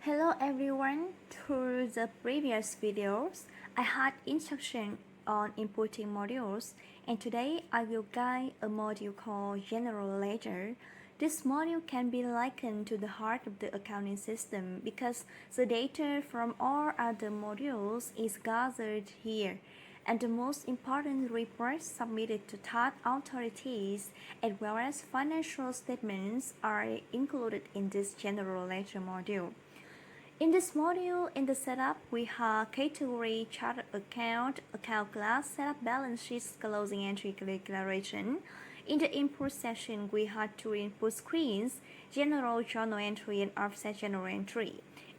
Hello everyone, through the previous videos, I had instruction on inputting modules, and today I will guide a module called General Ledger. This module can be likened to the heart of the accounting system because the data from all other modules is gathered here, and the most important reports submitted to tax authorities as well as financial statements are included in this General Ledger module. In this module, in the setup, we have category, chart account, account class, setup balance sheets, closing entry declaration. In the input section, we have two input screens, general journal entry and offset journal entry.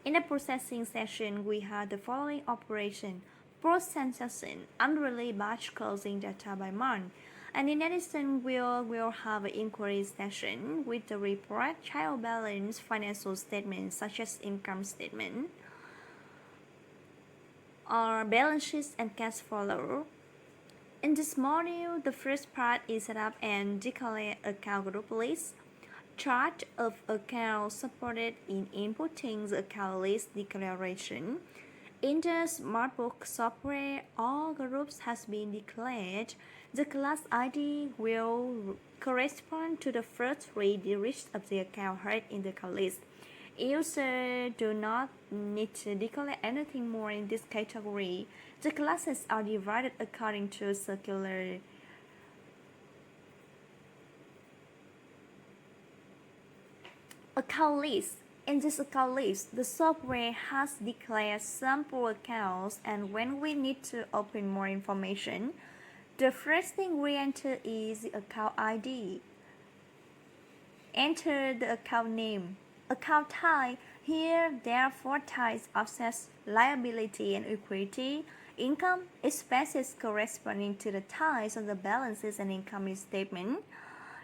In the processing section, we have the following operation: processing, unrelated batch closing data by month. And in addition, we'll have an inquiry session with the report, trial balance, financial statements such as income statement, or balance sheets and cash flow. In this module, the first part is set up and declare account group list, chart of accounts supported in inputting the account list declaration. In the SmartBooks software, all groups has been declared. The class ID will correspond to the first three digits of the account held in the account list. Users do not need to declare anything more in this category. The classes are divided according to circular account list. In this account list, the software has declared sample accounts, and when we need to open more information, the first thing we enter is the account ID. Enter the account name. Account type. Here there are four types: assets, liability, and equity. Income, expenses corresponding to the types of the balances and income statement.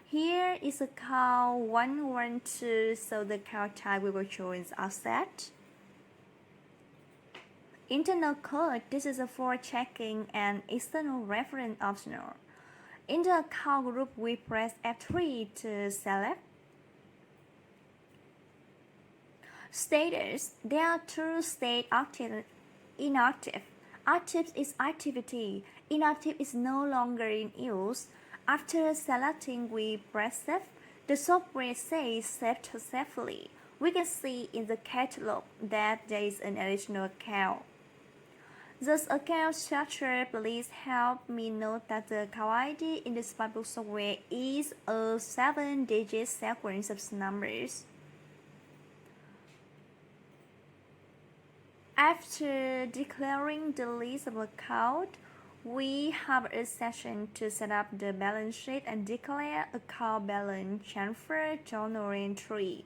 Here is account 112, so the account type we will show is asset. Internal code, this is for checking, and external reference optional. In the account group, we press F3 to select. Status, there are two states: active, inactive. Active is activity, inactive is no longer in use. After selecting, we press Save. The software says Save successfully. We can see in the catalog that there is an additional account. This account structure, please help me note that the account ID in the SmartBooks software is a 7-digit sequence of numbers. After declaring the list of accounts, we have a session to set up the balance sheet and declare account balance transfer journal entry.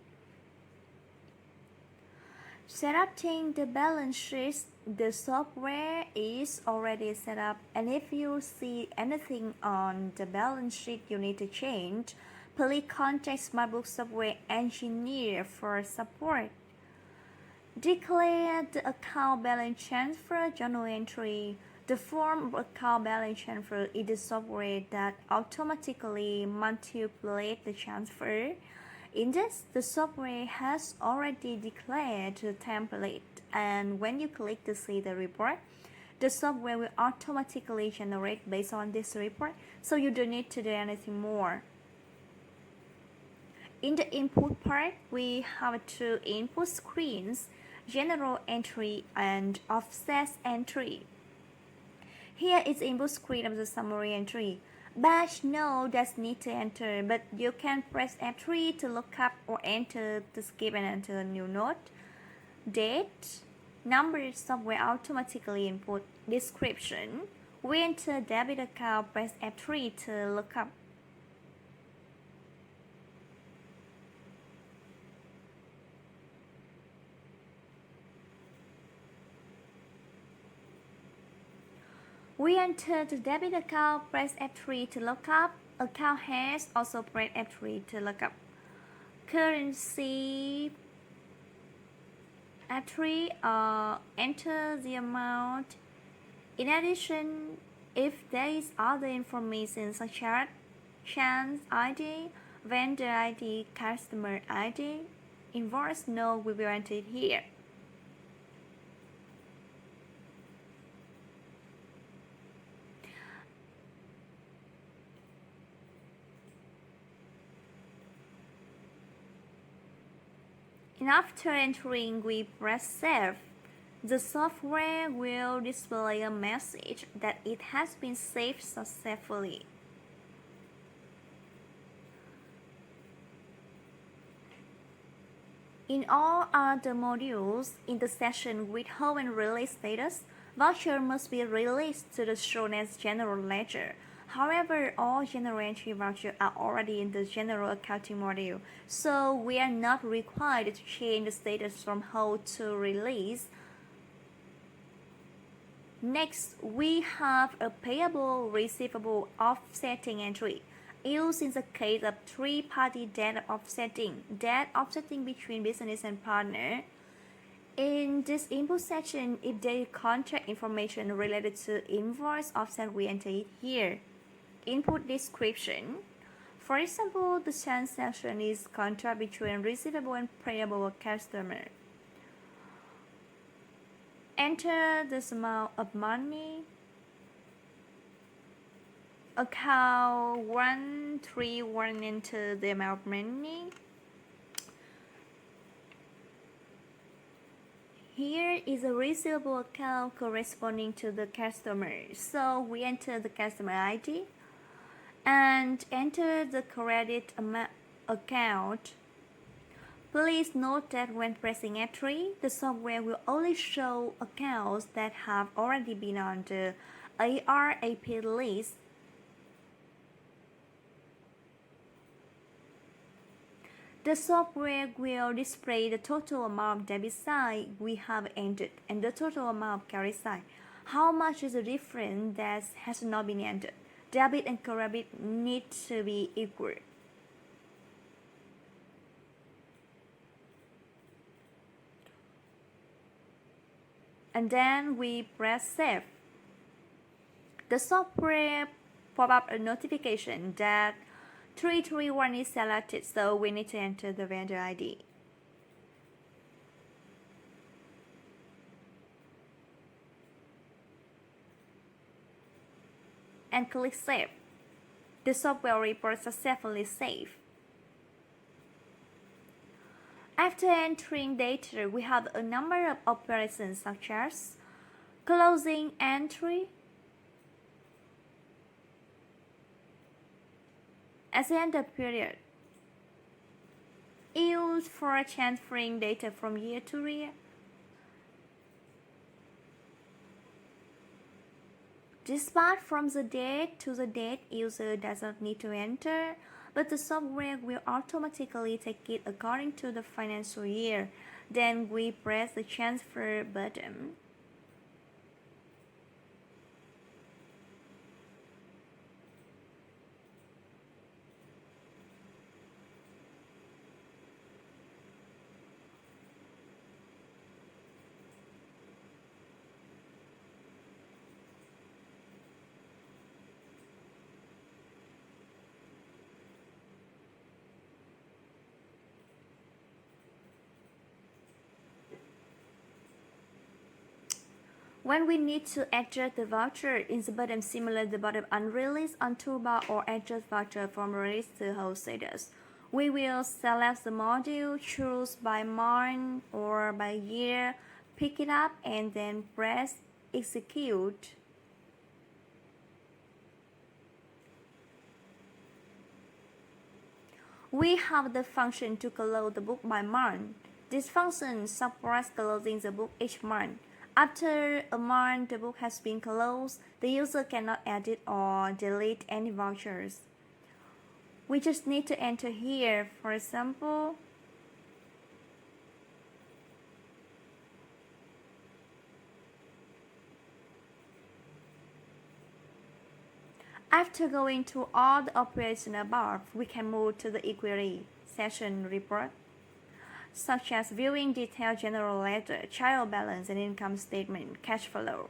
Setting the balance sheet, the software is already set up, and if you see anything on the balance sheet you need to change, please contact SmartBooks software engineer for support. Declare the account balance transfer journal entry. The form of account balance transfer is the software that automatically manipulates the transfer. In this, the software has already declared the template, and when you click to see the report, the software will automatically generate based on this report, so you don't need to do anything more. In the input part, we have two input screens: general entry and offset entry. Here is the input screen of the summary entry. Batch no does need to enter, but you can press F3 to look up or enter to skip and enter a new note. Date, number, software automatically input. Description, we enter debit account, press F3 to look up. We enter the debit account, press F3 to look up. Account has also press F3 to look up. Currency, F3, enter the amount. In addition, if there is other information such as chance ID, vendor ID, customer ID, invoice, no, we will enter it here. And after entering, we press Save. The software will display a message that it has been saved successfully. In all other modules, in the section with home and release status, voucher must be released to the shown as general ledger. However, all general entry vouchers are already in the general accounting module, so we are not required to change the status from hold to release. Next, we have a payable receivable offsetting entry, used in the case of three-party debt offsetting between business and partner. In this input section, if there is contract information related to invoice offset, we enter it here. Input description. For example, the transaction is contract between receivable and payable customer. Enter the amount of money. Account 131, enter the amount of money. Here is a receivable account corresponding to the customer. So we enter the customer ID and enter the credit account. Please note that when pressing F3, the software will only show accounts that have already been on the ARAP list. The software will display the total amount of debit side we have entered and the total amount of credit side. How much is the difference that has not been entered? Debit and credit need to be equal. And then we press Save. The software pop up a notification that 331 is selected, so we need to enter the vendor ID. And click Save. The software report successfully saved. After entering data, we have a number of operations such as closing entry, as end of period, used for transferring data from year to year. Despite from the date to the date, user does not need to enter, but the software will automatically take it according to the financial year. Then we press the transfer button. When we need to adjust the voucher, in the bottom similar the bottom unreleased on toolbar or adjust voucher from release to hold status. We will select the module, choose by month or by year, pick it up and then press execute. We have the function to close the book by month. This function supports closing the book each month. After a month the book has been closed, the user cannot edit or delete any vouchers. We just need to enter here, for example, after going through all the operations above, we can move to the inquiry session report, such as viewing detailed general ledger, trial balance and income statement, cash flow.